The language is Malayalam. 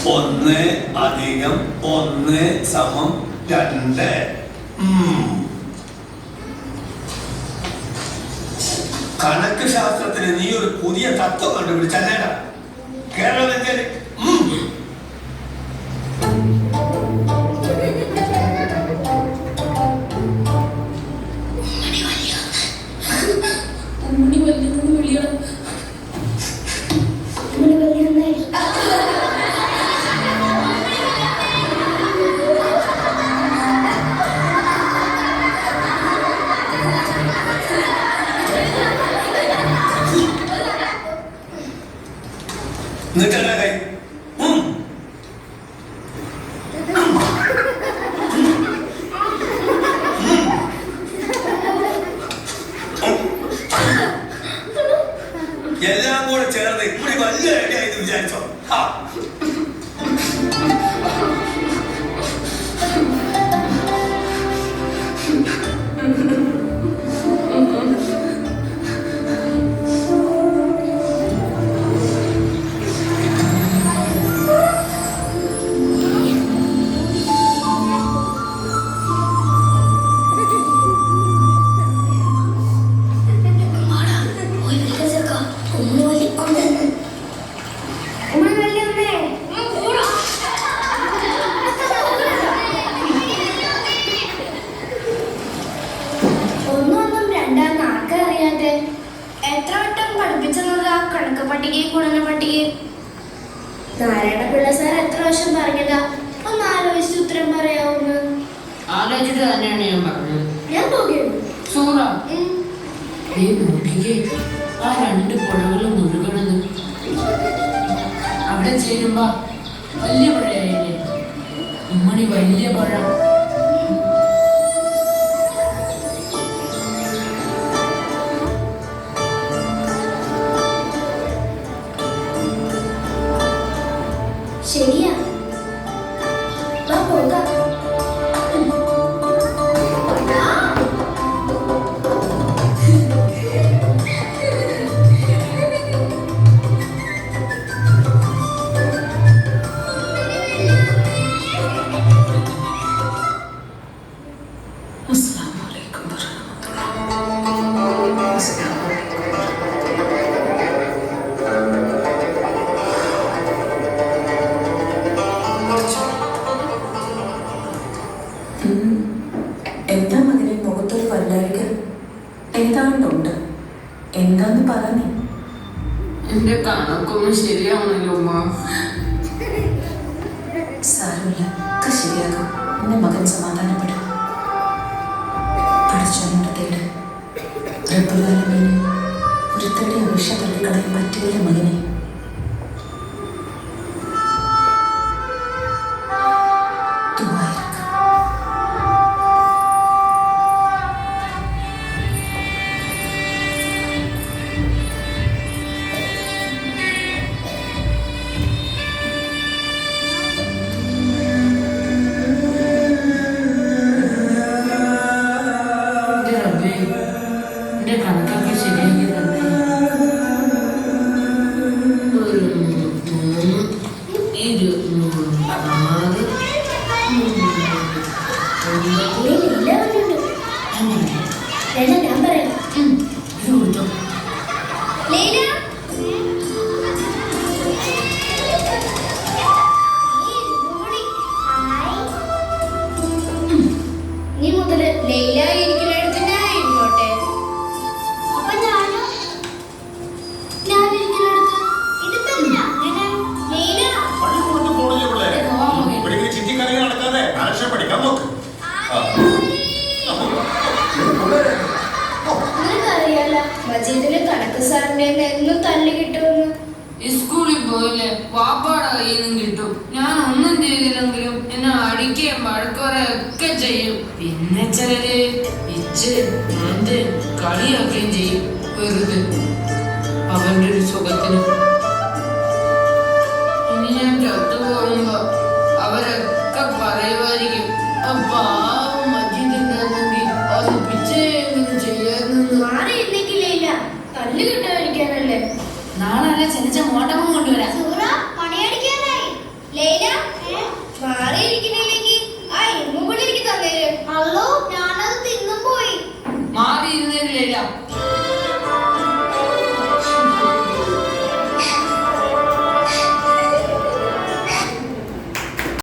1 + 1 = 2. കണക്ക് ശാസ്ത്രത്തിന് നീ ഒരു പുതിയ തത്വം കണ്ടുപിടിച്ചല്ലേടാ? കേരളത്തിൽ നിൽക്കണ്ട കൈ എല്ലാം കൂടെ ചേർന്ന് ഇവിടെ വലിയ ഐഡിയ ആയിട്ട് വിചാരിച്ചോ? നാരായണപിള്ള സാർ എത്ര വർഷം പറഞ്ഞതാ? ഒന്ന് ആലോചിച്ച് ഉത്തരം പറയാവുന്ന. ആലോചിച്ചിട്ട് തന്നെയാണ് ഞാൻ പറഞ്ഞത്. ഞാൻ നോക്കിയുള്ളൂ. സൂറ ആ 2 പുഴകളും മുഴുകണത് അവിടെ ചേരുമ്പോ വലിയ പുഴയായില്ലേ? ഉമ്മണി വലിയ പുഴ. ശരിയാ, പോകാം. എന്താ മകനെ മുഖത്തൊരു വല്ലായിക? എന്താണ്ടുണ്ട്? എന്താന്ന് പറഞ്ഞു? എന്റെ കണക്കൊന്നും ശരിയാവണല്ലോ ഉമ്മ. സാരമില്ല, ഒക്കെ ശരിയാകും. എന്റെ മകൻ സമാധാനപ്പെടും. പഠിച്ചവനുണ്ട് തേട്. റബ്ബുലാലമീന് ഒരുത്തരുടെ അപേക്ഷ തള്ളിക്കളയാൻ പറ്റില്ല മകനെ. കണക്കൊക്കെ ശരിയാക്കി തന്നെ. 1, 2, 3, 4, 5. ഞാൻ പറയാം. ഇത് കൊടുത്തോ. നീ മുതല് ലൈല ഇരിക്കുന്നിടത്ത് ഞാൻ ഇരുന്നോട്ടെ. അപ്പൊ ഞാനിരിക്കുന്നിടത്ത് ഇതിപ്പോ എന്തിനാ അങ്ങനെ? ലൈല നിനക്കറിയാലോ മജീദിന് കണക്ക് സാറിന്റെ എന്നും തല്ലി കിട്ടുമെന്ന്. സ്കൂളിൽ പോയില്ലേ, വാപ്പാടെ കയ്യിൽ നിന്നും കിട്ടും. ഞാൻ ഒന്നും ചെയ്തില്ലെങ്കിലും എന്നെ അടിക്കുകയും വഴക്കുറയൊക്കെ ചെയ്യും. പിന്നെ ചിലര് ഇച്ച് എന്റെ കളിയാക്കുകയും ചെയ്യും വെറുതെ അവന്റെ ഒരു സുഖത്തിന്. ഇനി ഞാൻ ചത്തുപോകുമ്പോ അവരൊക്കെ പറയുമായിരിക്കും, പാവം മജീദുണ്ടായിരുന്നെങ്കിൽ അത് പിച്ചെങ്കിലും ചെയ്യായിരുന്നു. മാറിയിരുന്നെങ്കിലില്ല, തല്ലു കിട്ടാതിരിക്കാനല്ലേ. നാളെ ചെറിയ മോട്ടം കൊണ്ടുവരാം. പണിയടിക്കാനായി ലൈല ലൈല